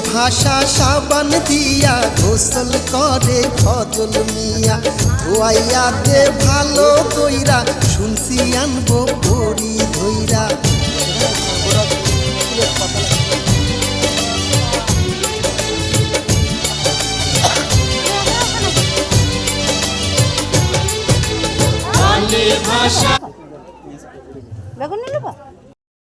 ভাষা সাবান দিয়া গোসল করে ফজল মিয়া ধোয়াইয়া দে ভালো কইরা শুনছি আনবো পরি ধইরা ভাষা বেগুন নিলে